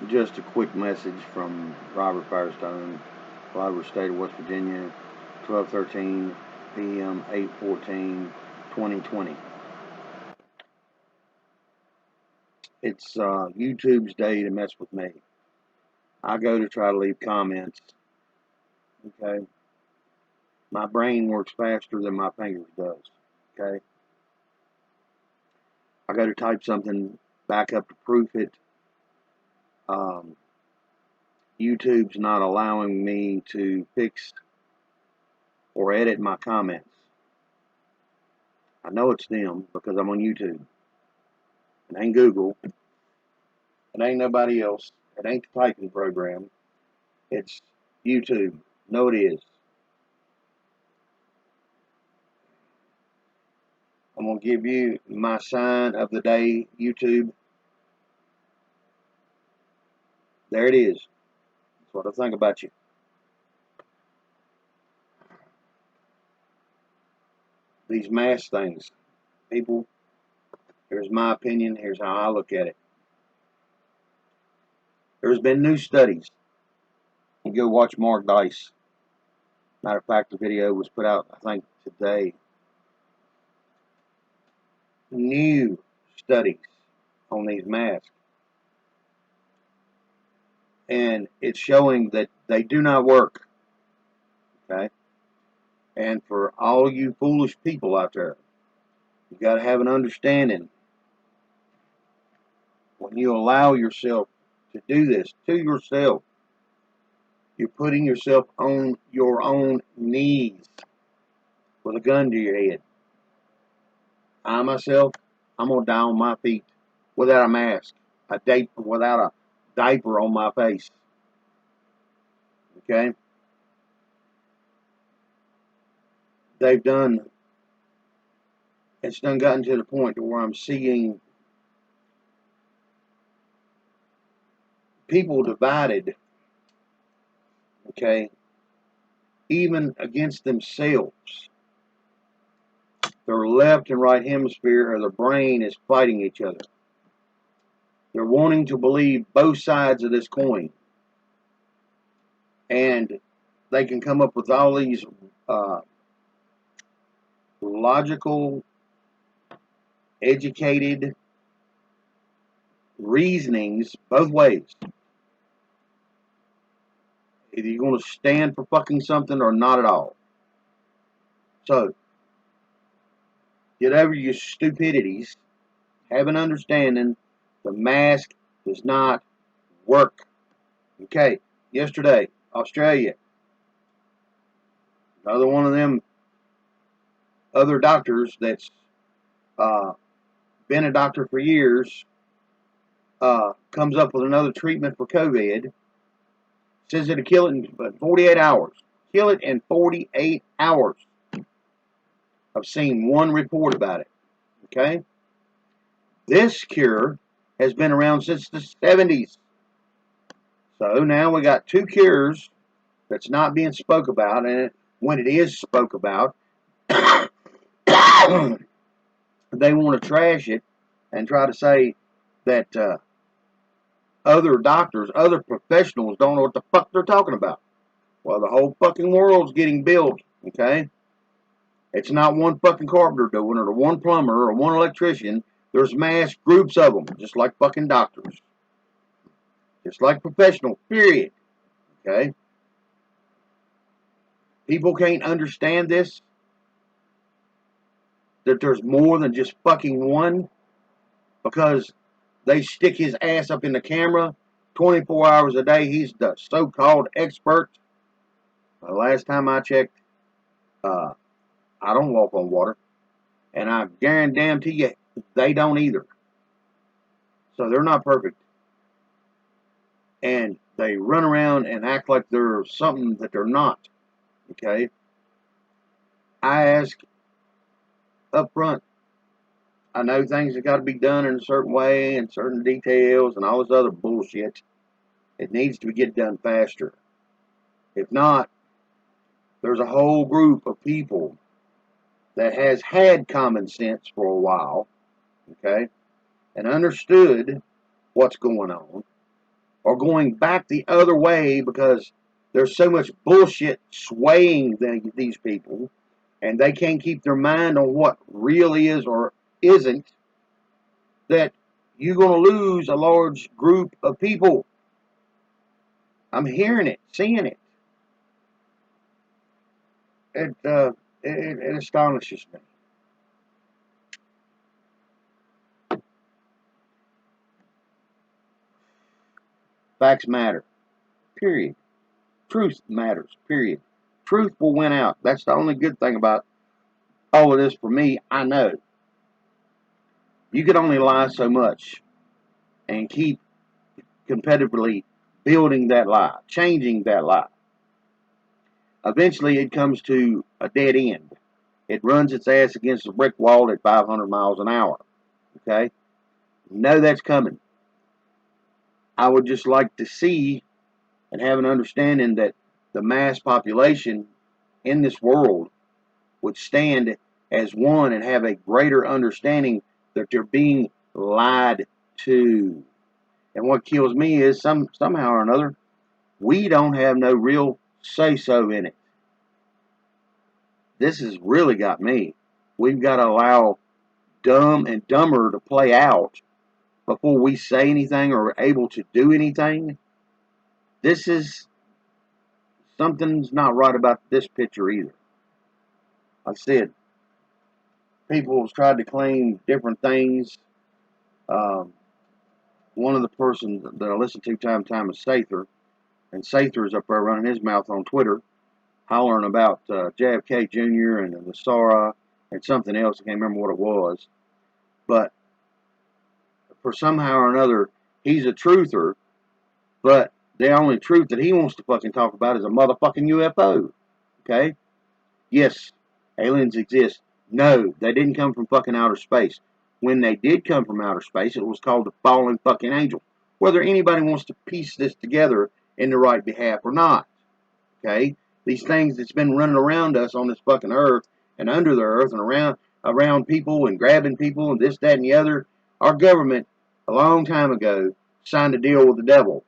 Just a quick message from Robert Firestone, Flyover State of West Virginia, 12:13 p.m. 8/14/2020. It's YouTube's day to mess with me. I go to try to leave comments. Okay, my brain works faster than my fingers does. Okay, I go to type something back up to proof it. Um, YouTube's not allowing me to fix or edit my comments. I know it's them because I'm on YouTube. It ain't Google. It ain't nobody else. It ain't the typing program. It's YouTube. No, it is. I'm going to give you my sign of the day, YouTube. There it is. That's what I think about you. These mask things. People, here's my opinion. Here's how I look at it. There's been new studies. You go watch Mark Dice. Matter of fact, the video was put out, I think, today. New studies on these masks. And it's showing that they do not work. Okay? And for all you foolish people out there, you got to have an understanding. When you allow yourself to do this to yourself, you're putting yourself on your own knees with a gun to your head. I myself, I'm going to die on my feet without a mask, without a diaper on my face. Okay? It's done gotten to the point to where I'm seeing people divided, okay, even against themselves. Their left and right hemisphere of the brain is fighting each other. They're wanting to believe both sides of this coin. And they can come up with all these logical, educated reasonings both ways. Either you're going to stand for fucking something or not at all. So, get over your stupidities. Have an understanding. The mask does not work. Okay, yesterday, Australia. Another one of them other doctors that's been a doctor for years comes up with another treatment for COVID. Says it'll kill it in 48 hours. Kill it in 48 hours. I've seen one report about it. Okay? This cure has been around since the 70s. So now we got two cures that's not being spoke about, and when it is spoke about, they want to trash it and try to say that other doctors, other professionals don't know what the fuck they're talking about. Well, the whole fucking world's getting built, okay? It's not one fucking carpenter doing it, or one plumber, or one electrician. There's mass groups of them, just like fucking doctors. Just like professionals, period. Okay? People can't understand this, that there's more than just fucking one, because they stick his ass up in the camera 24 hours a day. He's the so-called expert. The last time I checked, I don't walk on water. And I guarantee you, they don't either. So they're not perfect. And they run around and act like they're something that they're not. Okay? I ask up front. I know things have got to be done in a certain way and certain details and all this other bullshit. It needs to get done faster. If not, there's a whole group of people that has had common sense for a while, okay, and understood what's going on, are going back the other way because there's so much bullshit swaying these people, and they can't keep their mind on what really is or isn't, that you're going to lose a large group of people. I'm hearing it, seeing it. It astonishes me. Facts matter. Period. Truth matters. Period. Truth will win out. That's the only good thing about all of this for me. I know. You can only lie so much and keep competitively building that lie, changing that lie. Eventually, it comes to a dead end. It runs its ass against a brick wall at 500 miles an hour. Okay? You know that's coming. I would just like to see and have an understanding that the mass population in this world would stand as one and have a greater understanding that they're being lied to. And what kills me is somehow or another, we don't have no real say-so in it. This has really got me. We've got to allow dumb and dumber to play out before we say anything or are able to do anything. This is, something's not right about this picture either. I said, people have tried to claim different things. One of the persons that I listen to time is Sather, and Sather is up there running his mouth on Twitter, hollering about JFK Jr. and the Sara and something else. I can't remember what it was. But for somehow or another, he's a truther, but the only truth that he wants to fucking talk about is a motherfucking UFO. Okay? Yes, aliens exist. No, they didn't come from fucking outer space. When they did come from outer space, it was called the fallen fucking angel. Whether anybody wants to piece this together in the right behalf or not. Okay? These things that's been running around us on this fucking earth and under the earth and around people and grabbing people and this, that, and the other. Our government, a long time ago, signed a deal with the devil.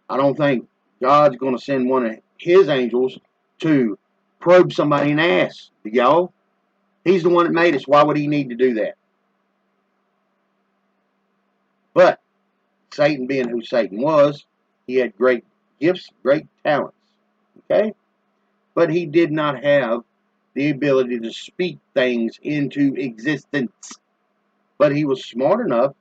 I don't think God's going to send one of his angels to probe somebody in the ass. Y'all? He's the one that made us. Why would he need to do that? But Satan, being who Satan was, he had great gifts, great talents. Okay? But he did not have the ability to speak things into existence. But he was smart enough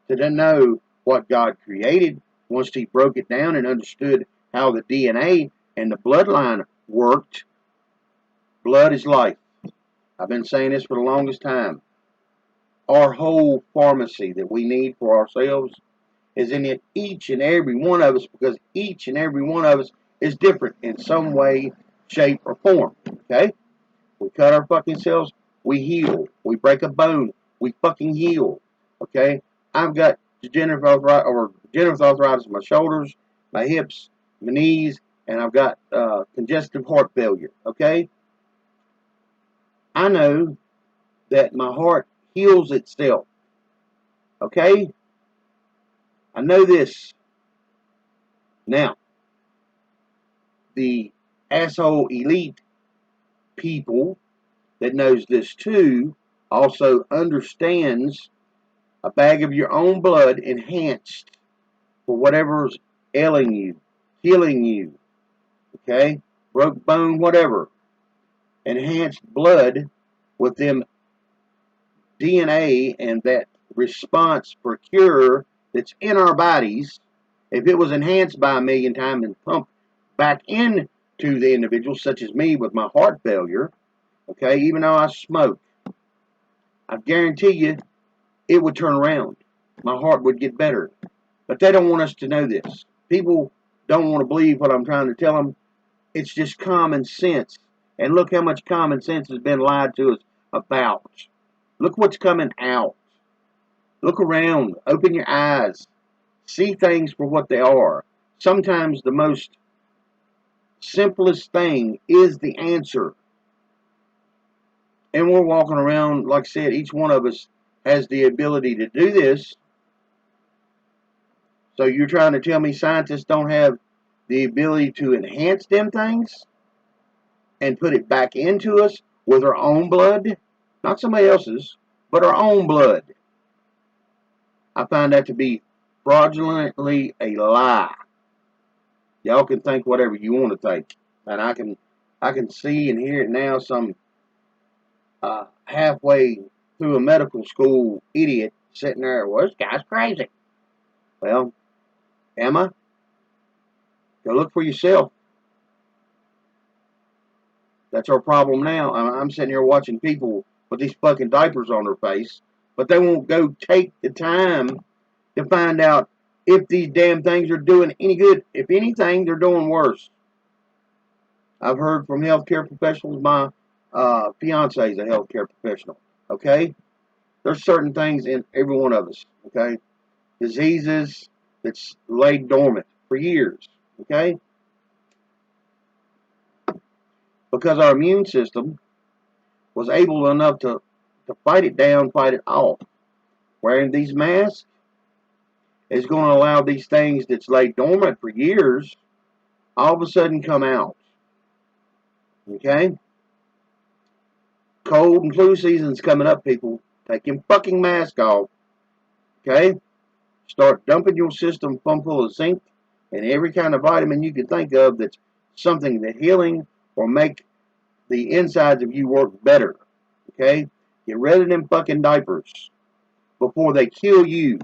to know what God created once he broke it down and understood how the DNA and the bloodline worked. Blood is life. I've been saying this for the longest time. Our whole pharmacy that we need for ourselves is in each and every one of us, because each and every one of us is different in some way, shape, or form. Okay? We cut our fucking cells, we heal. We break a bone, we fucking heal. Okay? I've got degenerative arthritis in my shoulders, my hips, my knees, and I've got congestive heart failure. Okay? I know that my heart heals itself. Okay? I know this. Now, the asshole elite people that knows this too also understands a bag of your own blood enhanced for whatever's ailing you, healing you, okay? Broke bone, whatever. Enhanced blood with them DNA and that response for cure that's in our bodies. If it was enhanced by 1,000,000 times and pumped back into the individual, such as me with my heart failure, okay, even though I smoke, I guarantee you it would turn around. My heart would get better. But they don't want us to know this. People don't want to believe what I'm trying to tell them. It's just common sense. And look how much common sense has been lied to us about. Look what's coming out. Look around. Open your eyes. See things for what they are. Sometimes the most simplest thing is the answer. And we're walking around, like I said, each one of us has the ability to do this. So you're trying to tell me scientists don't have the ability to enhance them things and put it back into us with our own blood? Not somebody else's, but our own blood. I find that to be fraudulently a lie. Y'all can think whatever you want to think. And I can see and hear it now, some halfway through a medical school idiot sitting there, well, this guy's crazy. Well, am I? Go look for yourself. That's our problem now. I'm sitting here watching people with these fucking diapers on their face, but they won't go take the time to find out if these damn things are doing any good. If anything, they're doing worse. I've heard from healthcare professionals. My fiance is a healthcare professional. Okay, there's certain things in every one of us. Okay, diseases that's laid dormant for years. Okay, because our immune system was able enough to fight it down, fight it off. Wearing these masks is going to allow these things that's laid dormant for years all of a sudden come out. Okay? Cold and flu season's coming up, people. Take your fucking mask off. Okay? Start dumping your system full of zinc and every kind of vitamin you can think of that's something that healing or make the insides of you work better. Okay? Get rid of them fucking diapers before they kill you.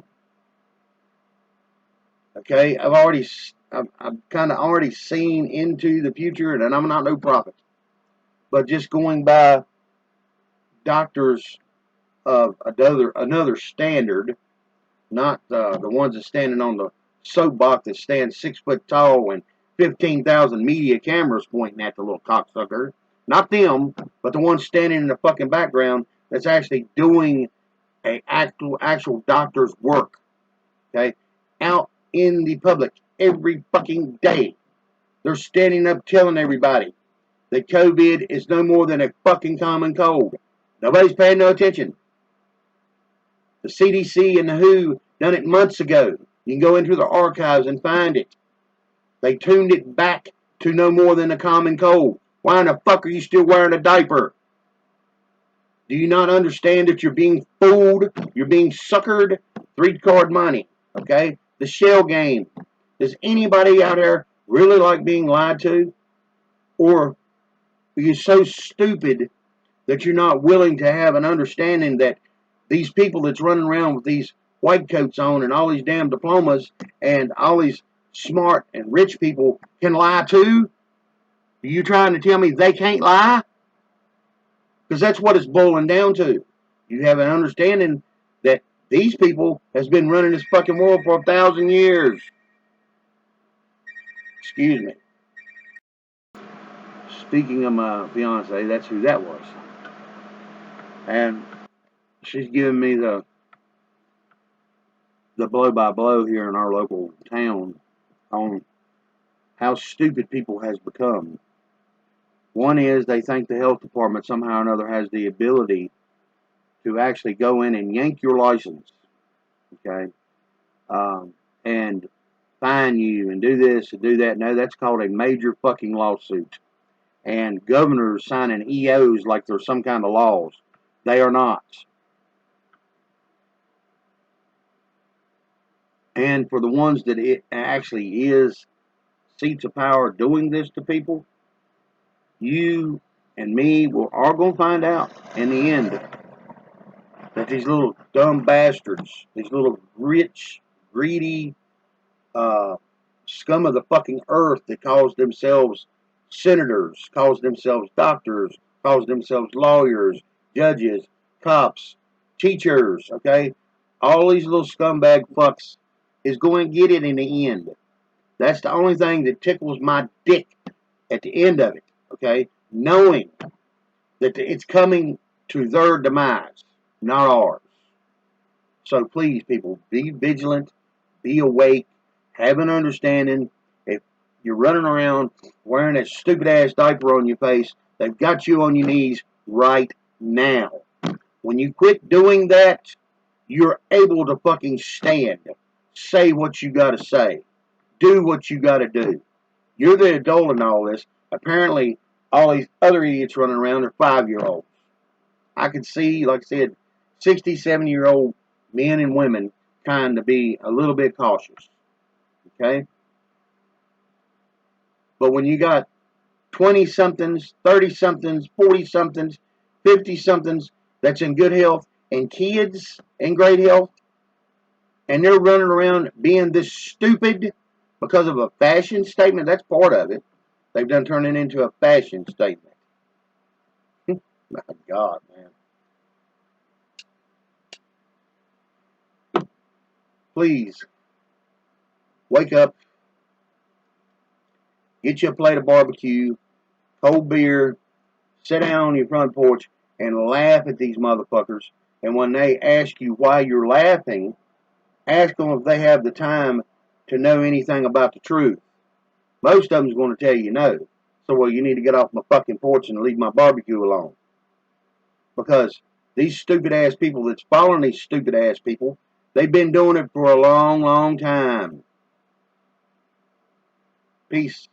Okay? I've kind of already seen into the future, and I'm not no prophet, but just going by doctors of another standard, not the ones that standing on the soapbox that stand 6 foot tall and 15,000 media cameras pointing at the little cocksucker. Not them, but the ones standing in the fucking background that's actually doing a actual doctor's work. Okay, out in the public every fucking day, they're standing up telling everybody that COVID is no more than a fucking common cold. Nobody's paying no attention. The CDC and the WHO done it months ago. You can go into the archives and find it. They tuned it back to no more than a common cold. Why in the fuck are you still wearing a diaper? Do you not understand that you're being fooled? You're being suckered? 3-card money. Okay? The shell game. Does anybody out there really like being lied to? Or are you so stupid that you're not willing to have an understanding that these people that's running around with these white coats on and all these damn diplomas and all these smart and rich people can lie too? Are you trying to tell me they can't lie? Because that's what it's boiling down to. You have an understanding that these people has been running this fucking world for 1,000 years. Excuse me. Speaking of my fiance, that's who that was. And she's giving me the blow by blow here in our local town on how stupid people has become. One is they think the health department somehow or another has the ability to actually go in and yank your license, okay, and fine you and do this and do that. No, that's called a major fucking lawsuit. And governors signing EOs like they're some kind of laws. They are not. And for the ones that it actually is seats of power doing this to people, you and me are going to find out in the end that these little dumb bastards, these little rich, greedy scum of the fucking earth that calls themselves senators, calls themselves doctors, calls themselves lawyers, judges, cops, teachers, okay? All these little scumbag fucks is going to get it in the end. That's the only thing that tickles my dick at the end of it, okay? Knowing that it's coming to their demise, not ours. So please, people, be vigilant, be awake, have an understanding. If you're running around wearing that stupid ass diaper on your face, they've got you on your knees right now. When you quit doing that, you're able to fucking stand. Say what you gotta say. Do what you gotta do. You're the adult in all this. Apparently, all these other idiots running around are 5-year-olds. I could see, like I said, 60, 70-year-old men and women kind of be a little bit cautious. Okay? But when you got 20-somethings, 30-somethings, 40-somethings, 50-somethings that's in good health and kids in great health, and they're running around being this stupid because of a fashion statement, that's part of it. They've done turned it into a fashion statement. My God, man. Please, wake up, get you a plate of barbecue, cold beer, sit down on your front porch, and laugh at these motherfuckers. And when they ask you why you're laughing, ask them if they have the time to know anything about the truth. Most of them's going to tell you no. So, well, you need to get off my fucking porch and leave my barbecue alone. Because these stupid ass people that's following these stupid ass people, they've been doing it for a long, long time. Peace.